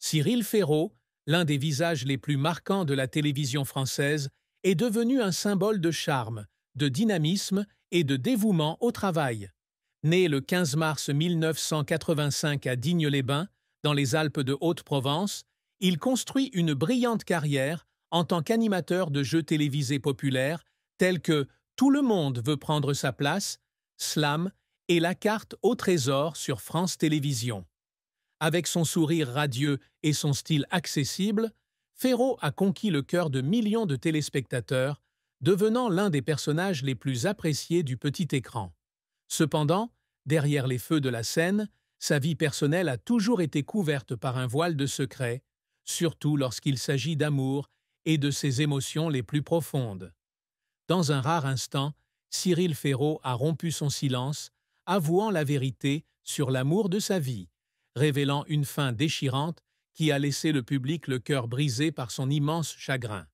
Cyril Ferraud, l'un des visages les plus marquants de la télévision française, est devenu un symbole de charme, de dynamisme et de dévouement au travail. Né le 15 mars 1985 à Digne-les-Bains, dans les Alpes de Haute-Provence, il construit une brillante carrière en tant qu'animateur de jeux télévisés populaires tels que Tout le monde veut prendre sa place, Slam et La carte au trésor sur France Télévisions. Avec son sourire radieux et son style accessible, Ferraud a conquis le cœur de millions de téléspectateurs, devenant l'un des personnages les plus appréciés du petit écran. Cependant, derrière les feux de la scène, sa vie personnelle a toujours été couverte par un voile de secret, surtout lorsqu'il s'agit d'amour et de ses émotions les plus profondes. Dans un rare instant, Cyril Ferraud a rompu son silence, avouant la vérité sur l'amour de sa vie, révélant une fin déchirante qui a laissé le public le cœur brisé par son immense chagrin.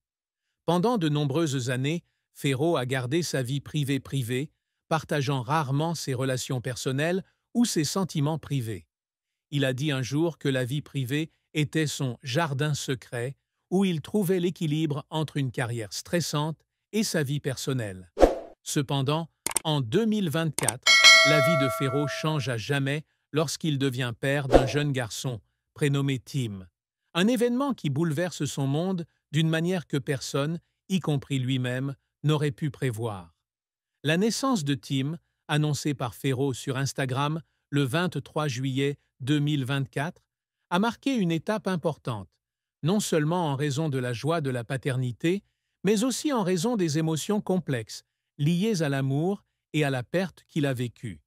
Pendant de nombreuses années, Ferraud a gardé sa vie privée, partageant rarement ses relations personnelles ou ses sentiments privés. Il a dit un jour que la vie privée était son jardin secret où il trouvait l'équilibre entre une carrière stressante et sa vie personnelle. Cependant, en 2024, la vie de Ferraud change à jamais lorsqu'il devient père d'un jeune garçon, prénommé Tim. Un événement qui bouleverse son monde d'une manière que personne, y compris lui-même, n'aurait pu prévoir. La naissance de Tim, annoncée par Ferraud sur Instagram le 23 juillet 2024, a marqué une étape importante, non seulement en raison de la joie de la paternité, mais aussi en raison des émotions complexes liées à l'amour et à la perte qu'il a vécue.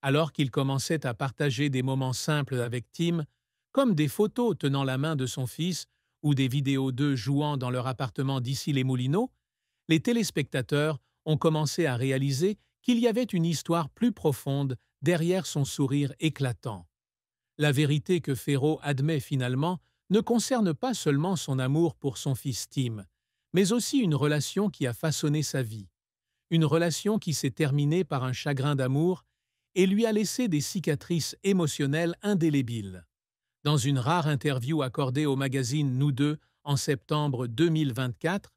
Alors qu'il commençait à partager des moments simples avec Tim, comme des photos tenant la main de son fils ou des vidéos d'eux jouant dans leur appartement d'Issy-les-Moulineaux, les téléspectateurs ont commencé à réaliser qu'il y avait une histoire plus profonde derrière son sourire éclatant. La vérité que Ferraud admet finalement ne concerne pas seulement son amour pour son fils Tim, mais aussi une relation qui a façonné sa vie. Une relation qui s'est terminée par un chagrin d'amour et lui a laissé des cicatrices émotionnelles indélébiles. Dans une rare interview accordée au magazine Nous deux en septembre 2024,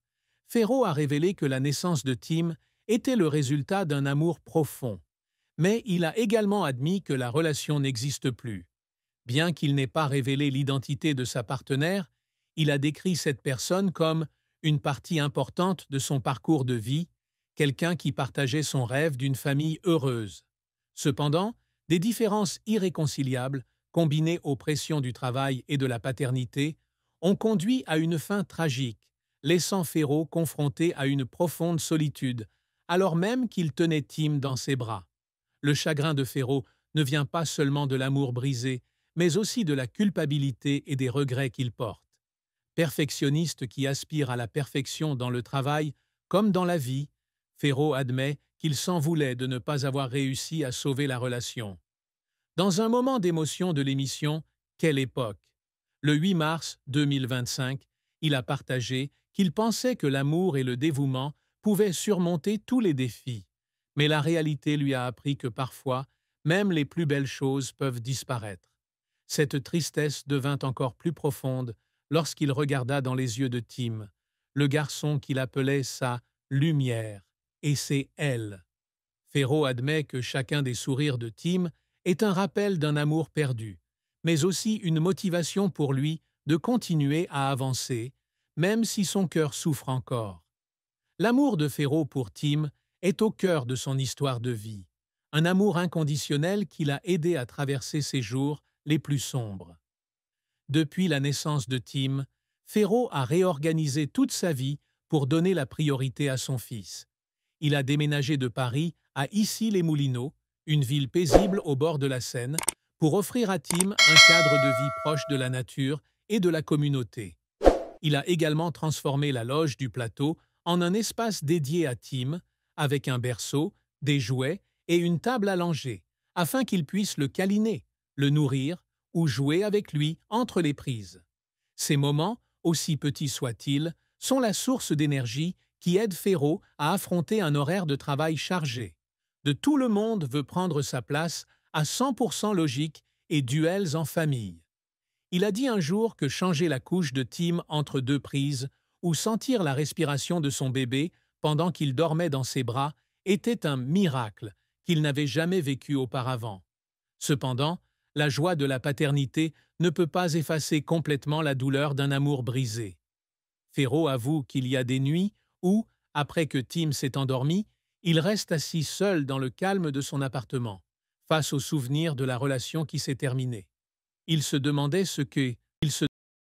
Ferraud a révélé que la naissance de Tim était le résultat d'un amour profond. Mais il a également admis que la relation n'existe plus. Bien qu'il n'ait pas révélé l'identité de sa partenaire, il a décrit cette personne comme une partie importante de son parcours de vie, quelqu'un qui partageait son rêve d'une famille heureuse. Cependant, des différences irréconciliables, combinées aux pressions du travail et de la paternité, ont conduit à une fin tragique, laissant Ferraud confronté à une profonde solitude, alors même qu'il tenait Tim dans ses bras. Le chagrin de Ferraud ne vient pas seulement de l'amour brisé, mais aussi de la culpabilité et des regrets qu'il porte. Perfectionniste qui aspire à la perfection dans le travail comme dans la vie, Ferraud admet qu'il s'en voulait de ne pas avoir réussi à sauver la relation. Dans un moment d'émotion de l'émission Quelle époque? Le 8 mars 2025, il a partagé qu'il pensait que l'amour et le dévouement pouvaient surmonter tous les défis. Mais la réalité lui a appris que parfois, même les plus belles choses peuvent disparaître. Cette tristesse devint encore plus profonde lorsqu'il regarda dans les yeux de Tim, le garçon qu'il appelait sa « lumière », et c'est elle. Ferraud admet que chacun des sourires de Tim est un rappel d'un amour perdu, mais aussi une motivation pour lui de continuer à avancer, même si son cœur souffre encore. L'amour de Ferraud pour Tim est au cœur de son histoire de vie, un amour inconditionnel qui l'a aidé à traverser ses jours les plus sombres. Depuis la naissance de Tim, Ferraud a réorganisé toute sa vie pour donner la priorité à son fils. Il a déménagé de Paris à Issy-les-Moulineaux, une ville paisible au bord de la Seine, pour offrir à Tim un cadre de vie proche de la nature et de la communauté. Il a également transformé la loge du plateau en un espace dédié à Tim, avec un berceau, des jouets et une table à langer, afin qu'il puisse le câliner, le nourrir ou jouer avec lui entre les prises. Ces moments, aussi petits soient-ils, sont la source d'énergie qui aide Ferraud à affronter un horaire de travail chargé. De Tout le monde veut prendre sa place à 100% logique et duels en famille. Il a dit un jour que changer la couche de Tim entre deux prises ou sentir la respiration de son bébé pendant qu'il dormait dans ses bras était un miracle qu'il n'avait jamais vécu auparavant. Cependant, la joie de la paternité ne peut pas effacer complètement la douleur d'un amour brisé. Ferro avoue qu'il y a des nuits où, après que Tim s'est endormi, il reste assis seul dans le calme de son appartement, face au souvenir de la relation qui s'est terminée. Il se demandait ce qu'il se